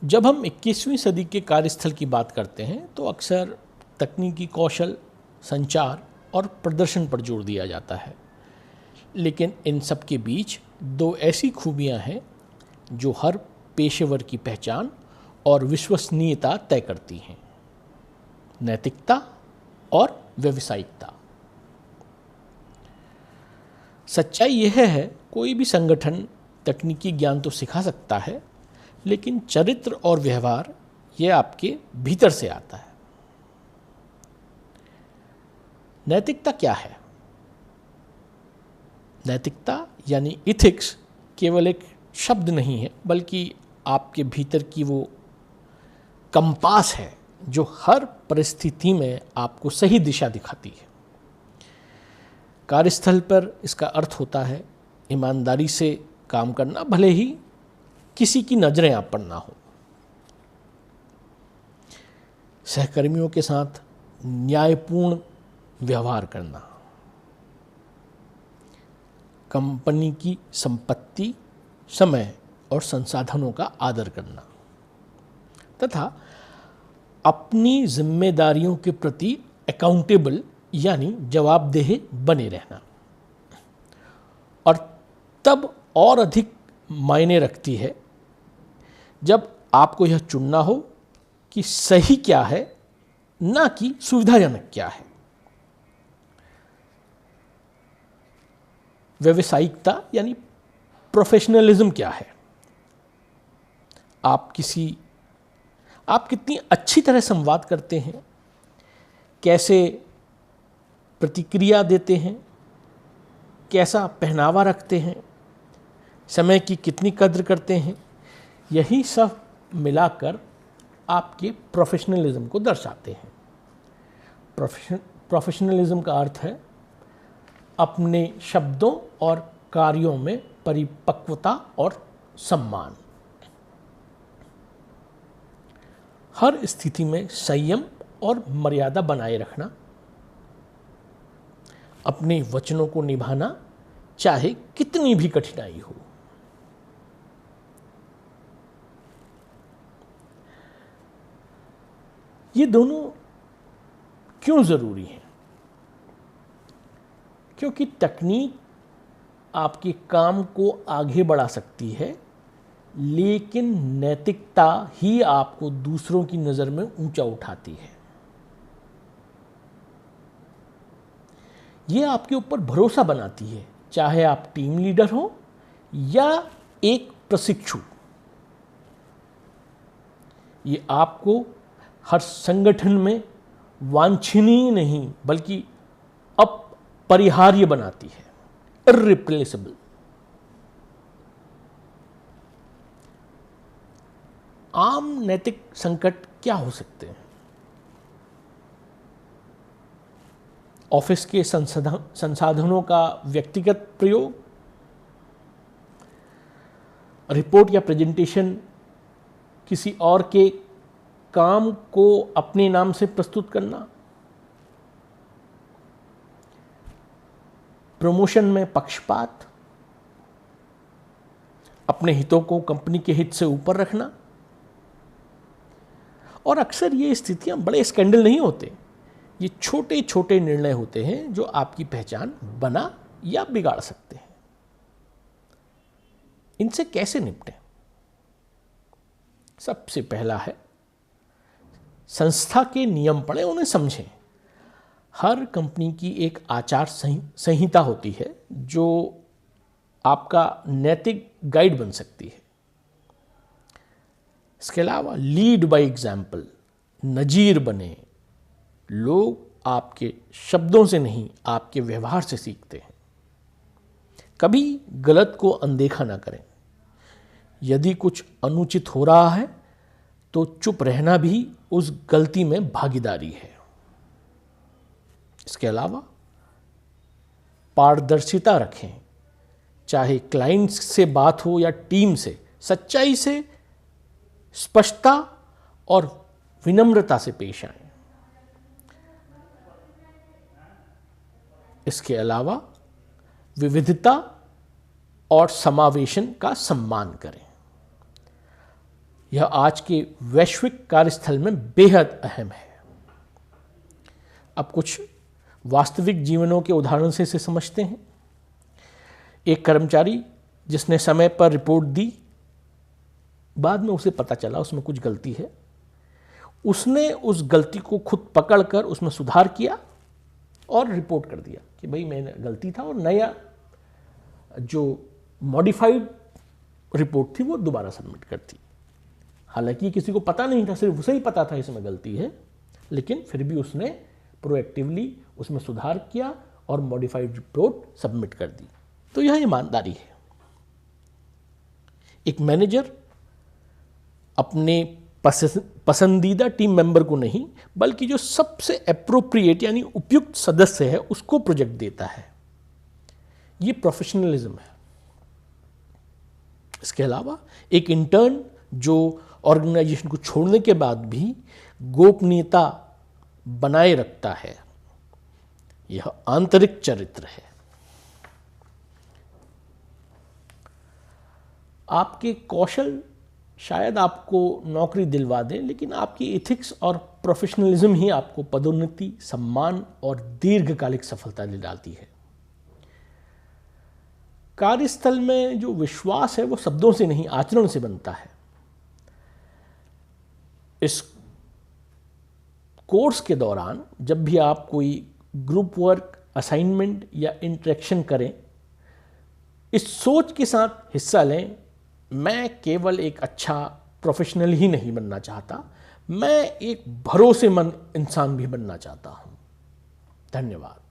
जब हम 21वीं सदी के कार्यस्थल की बात करते हैं तो अक्सर तकनीकी कौशल, संचार और प्रदर्शन पर जोर दिया जाता है। लेकिन इन सब के बीच दो ऐसी खूबियां हैं जो हर पेशेवर की पहचान और विश्वसनीयता तय करती हैं: नैतिकता और व्यावसायिकता। सच्चाई यह है, कोई भी संगठन तकनीकी ज्ञान तो सिखा सकता है, लेकिन चरित्र और व्यवहार यह आपके भीतर से आता है। नैतिकता क्या है? नैतिकता यानी इथिक्स केवल एक शब्द नहीं है, बल्कि आपके भीतर की वो कंपास है जो हर परिस्थिति में आपको सही दिशा दिखाती है। कार्यस्थल पर इसका अर्थ होता है ईमानदारी से काम करना, भले ही किसी की नज़रें आप पर ना हो। सहकर्मियों के साथ न्यायपूर्ण व्यवहार करना, कंपनी की संपत्ति, समय और संसाधनों का आदर करना, तथा अपनी जिम्मेदारियों के प्रति अकाउंटेबल यानी जवाबदेह बने रहना। और तब और अधिक मायने रखती है जब आपको यह चुनना हो कि सही क्या है, ना कि सुविधाजनक क्या है। व्यावसायिकता यानी प्रोफेशनलिज्म क्या है? आप कितनी अच्छी तरह संवाद करते हैं, कैसे प्रतिक्रिया देते हैं, कैसा पहनावा रखते हैं, समय की कितनी कद्र करते हैं, यही सब मिलाकर आपके प्रोफेशनलिज्म को दर्शाते हैं। प्रोफेशनलिज्म का अर्थ है अपने शब्दों और कार्यों में परिपक्वता और सम्मान। हर स्थिति में संयम और मर्यादा बनाए रखना, अपने वचनों को निभाना चाहे कितनी भी कठिनाई हो। ये दोनों क्यों जरूरी हैं? क्योंकि तकनीक आपके काम को आगे बढ़ा सकती है, लेकिन नैतिकता ही आपको दूसरों की नज़र में ऊंचा उठाती है। यह आपके ऊपर भरोसा बनाती है, चाहे आप टीम लीडर हो या एक प्रशिक्षु। ये आपको हर संगठन में वांछनीय नहीं बल्कि अपरिहार्य बनाती है, इर्रिप्लेसेबल। आम नैतिक संकट क्या हो सकते हैं? ऑफिस के संसाधनों का व्यक्तिगत प्रयोग, रिपोर्ट या प्रेजेंटेशन किसी और के काम को अपने नाम से प्रस्तुत करना, प्रमोशन में पक्षपात, अपने हितों को कंपनी के हित से ऊपर रखना। और अक्सर ये स्थितियां बड़े स्कैंडल नहीं होते, ये छोटे छोटे निर्णय होते हैं जो आपकी पहचान बना या बिगाड़ सकते हैं। इनसे कैसे निपटें? सबसे पहला है, संस्था के नियम पढ़ें, उन्हें समझें। हर कंपनी की एक आचार संहिता होती है जो आपका नैतिक गाइड बन सकती है। इसके अलावा लीड बाय एग्जाम्पल, नजीर बने। लोग आपके शब्दों से नहीं, आपके व्यवहार से सीखते हैं। कभी गलत को अनदेखा ना करें। यदि कुछ अनुचित हो रहा है तो चुप रहना भी उस गलती में भागीदारी है। इसके अलावा पारदर्शिता रखें, चाहे क्लाइंट्स से बात हो या टीम से। सच्चाई से, स्पष्टता और विनम्रता से पेश आएं। इसके अलावा विविधता और समावेशन का सम्मान करें। यह आज के वैश्विक कार्यस्थल में बेहद अहम है। अब कुछ वास्तविक जीवनों के उदाहरण से इसे समझते हैं। एक कर्मचारी जिसने समय पर रिपोर्ट दी, बाद में उसे पता चला उसमें कुछ गलती है, उसने उस गलती को खुद पकड़कर उसमें सुधार किया और रिपोर्ट कर दिया कि भाई मैंने गलती था, और नया जो मॉडिफाइड रिपोर्ट थी वो दोबारा सबमिट कर दी। हालांकि किसी को पता नहीं था, सिर्फ उसे ही पता था इसमें गलती है, लेकिन फिर भी उसने प्रोएक्टिवली उसमें सुधार किया और मॉडिफाइड रिपोर्ट सबमिट कर दी। तो यह ईमानदारी है। एक मैनेजर अपने पसंदीदा टीम मेंबर को नहीं, बल्कि जो सबसे एप्रोप्रिएट यानी उपयुक्त सदस्य है उसको प्रोजेक्ट देता है। ये प्रोफेशनलिज्म है। इसके अलावा एक इंटर्न जो ऑर्गेनाइजेशन को छोड़ने के बाद भी गोपनीयता बनाए रखता है, यह आंतरिक चरित्र है। आपके कौशल शायद आपको नौकरी दिलवा दें, लेकिन आपकी एथिक्स और प्रोफेशनलिज्म ही आपको पदोन्नति, सम्मान और दीर्घकालिक सफलता दिलाती है। कार्यस्थल में जो विश्वास है वो शब्दों से नहीं, आचरण से बनता है। इस कोर्स के दौरान जब भी आप कोई ग्रुप वर्क, असाइनमेंट या इंटरेक्शन करें, इस सोच के साथ हिस्सा लें, मैं केवल एक अच्छा प्रोफेशनल ही नहीं बनना चाहता, मैं एक भरोसेमंद इंसान भी बनना चाहता हूं। धन्यवाद।